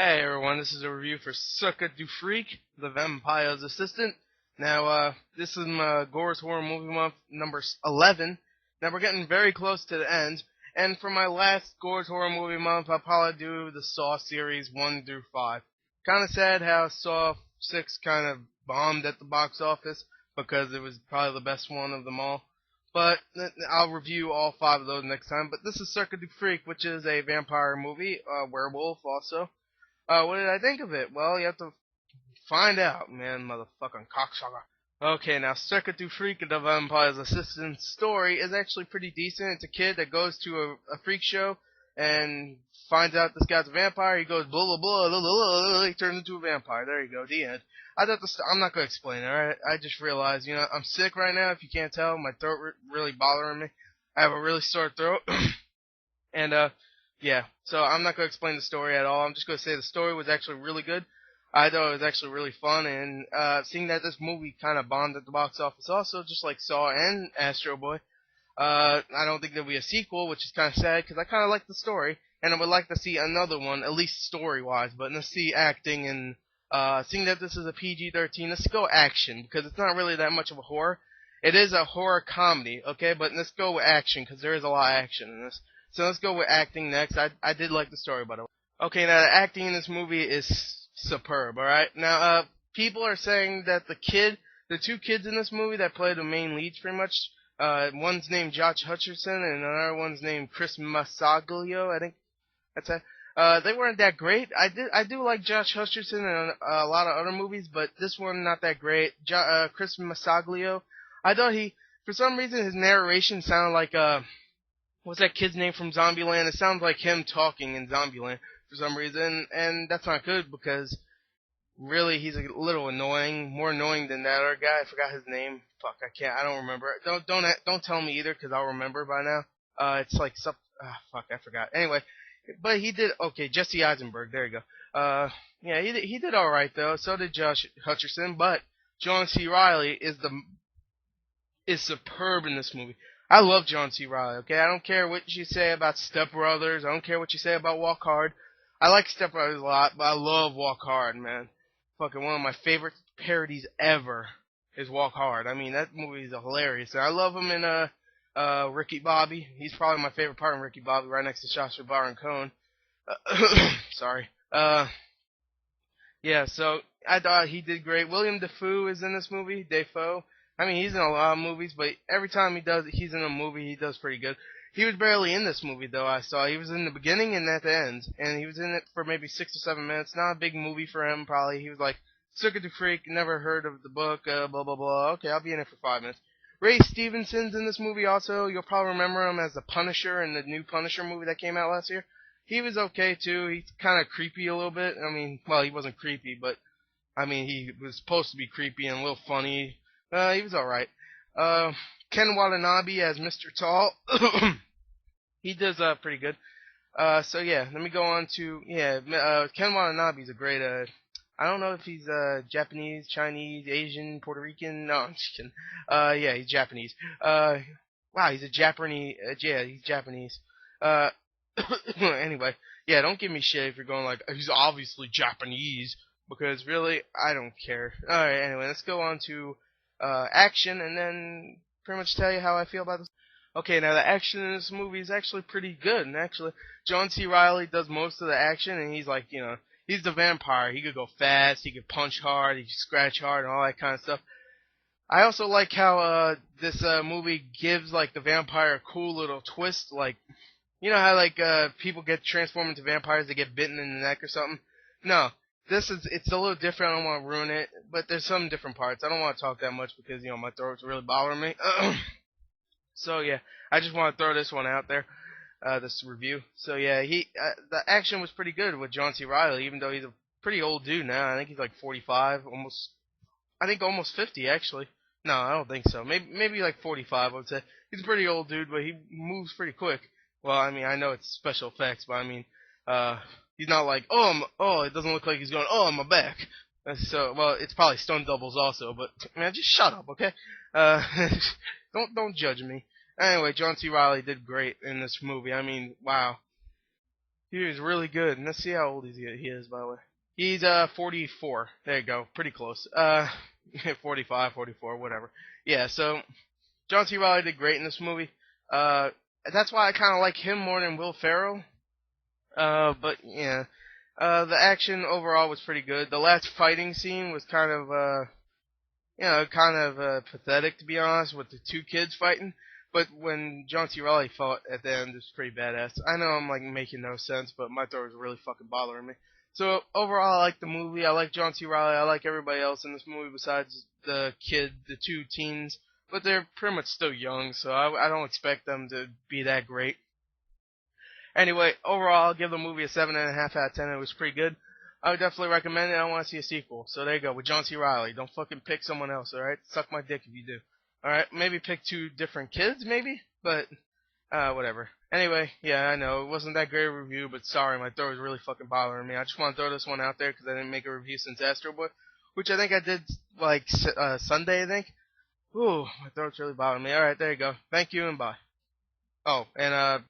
Hey everyone, this is a review for Sucker Du Freak, the Vampire's Assistant. Now, this is my Gore's Horror Movie Month number 11. Now we're getting very close to the end, and for my last Gore's Horror Movie Month, I'll probably do the Saw series 1 through 5. Kinda sad how Saw 6 kind of bombed at the box office, because it was probably the best one of them all. But I'll review all 5 of those next time. But this is Sucker Du Freak, which is a vampire movie, werewolf also. What did I think of it? Well, you have to find out, man, motherfucking cocksucker. Okay, now Circuit du Freak, the Vampire's Assistant story is actually pretty decent. It's a kid that goes to a freak show and finds out this guy's a vampire. He goes blah blah blah, blah, blah, blah, he turns into a vampire. There you go, the end. I thought I'm not gonna explain it. Alright, I just realized, I'm sick right now. If you can't tell, my throat really bothering me. I have a really sore throat, and yeah, so I'm not going to explain the story at all. I'm just going to say the story was actually really good. I thought it was actually really fun, and seeing that this movie kind of bombed at the box office also, just like Saw and Astro Boy, I don't think there'll be a sequel, which is kind of sad, because I kind of like the story, and I would like to see another one, at least story-wise, but let's see acting, and seeing that this is a PG-13, let's go action, because it's not really that much of a horror. It is a horror comedy, okay, but let's go with action, because there is a lot of action in this. So let's go with acting next. I did like the story, by the way. Okay, now the acting in this movie is superb, alright? Now, people are saying that the two kids in this movie that play the main leads pretty much, one's named Josh Hutcherson and another one's named Chris Massaglio, I think that's it. They weren't that great. I do like Josh Hutcherson in a lot of other movies, but this one not that great. Chris Massaglio, I thought for some reason his narration sounded like, what's that kid's name from Zombieland? It sounds like him talking in Zombieland for some reason, and that's not good because really he's a little annoying, more annoying than that other guy. I forgot his name. Fuck, I don't remember. Don't tell me either because I'll remember by now. It's like fuck, I forgot. Anyway, but he did okay. Jesse Eisenberg, there you go. Yeah, he did all right though. So did Josh Hutcherson, but John C. Reilly is superb in this movie. I love John C. Reilly, okay? I don't care what you say about Step Brothers. I don't care what you say about Walk Hard. I like Step Brothers a lot, but I love Walk Hard, man. Fucking one of my favorite parodies ever is Walk Hard. I mean, that movie is hilarious. And I love him in Ricky Bobby. He's probably my favorite part in Ricky Bobby, right next to Sacha Baron Cohen. Sorry. Yeah, so I thought he did great. William Dafoe is in this movie. Dafoe. I mean, he's in a lot of movies, but every time he's in a movie, he does pretty good. He was barely in this movie, though, I saw. He was in the beginning and at the end, and he was in it for maybe 6 or 7 minutes. Not a big movie for him, probably. He was like, Sucker Du Freak, never heard of the book, blah, blah, blah. Okay, I'll be in it for 5 minutes. Ray Stevenson's in this movie also. You'll probably remember him as the Punisher in the new Punisher movie that came out last year. He was okay, too. He's kind of creepy a little bit. I mean, well, he wasn't creepy, but, I mean, he was supposed to be creepy and a little funny. He was alright. Ken Watanabe as Mr. Tall. He does pretty good. So yeah, let me go on to Ken Watanabe's a great I don't know if he's Japanese, Chinese, Asian, Puerto Rican. No, I'm just kidding. Yeah, he's Japanese. Wow, he's a Japanese. Yeah, he's Japanese. Anyway, yeah, don't give me shit if you're going like he's obviously Japanese because really I don't care. All right, anyway, let's go on to action and then pretty much tell you how I feel about this. Okay, now the action in this movie is actually pretty good, and actually John C. Reilly does most of the action, and he's like, he's the vampire. He could go fast, he could punch hard, he could scratch hard, and all that kind of stuff. I also like how this movie gives like the vampire a cool little twist, like you know how like people get transformed into vampires, they get bitten in the neck or something. No, it's a little different. I don't want to ruin it, but there's some different parts. I don't want to talk that much because my throat's really bothering me. So yeah, I just want to throw this one out there, this review. So yeah, the action was pretty good with John C. Reilly, even though he's a pretty old dude now. I think he's like 45, almost. I think almost 50 actually. No, I don't think so. Maybe like 45. I would say he's a pretty old dude, but he moves pretty quick. Well, I mean, I know it's special effects, but I mean, he's not like it doesn't look like he's going my back. So well, it's probably stunt doubles also, but man, just shut up, okay? Don't judge me. Anyway, John C. Reilly did great in this movie. I mean, wow. He was really good. And let's see how old he is, by the way. He's 44. There you go. Pretty close. 45, 44, whatever. Yeah, so John C. Reilly did great in this movie. Uh, that's why I kind of like him more than Will Ferrell. But yeah, the action overall was pretty good. The last fighting scene was kind of, pathetic to be honest, with the two kids fighting. But when John C. Reilly fought at the end, it was pretty badass. I know I'm like making no sense, but my throat was really fucking bothering me. So overall, I like the movie. I like John C. Reilly. I like everybody else in this movie besides the kid, the two teens. But they're pretty much still young, so I don't expect them to be that great. Anyway, overall, I'll give the movie a 7.5 out of 10. It was pretty good. I would definitely recommend it. I want to see a sequel. So there you go, with John C. Reilly. Don't fucking pick someone else, alright? Suck my dick if you do. Alright, maybe pick two different kids, maybe? But, whatever. Anyway, yeah, I know, it wasn't that great a review, but sorry, my throat was really fucking bothering me. I just want to throw this one out there because I didn't make a review since Astro Boy, which I think I did, like, Sunday, I think. Ooh, my throat's really bothering me. Alright, there you go. Thank you and bye. Oh, and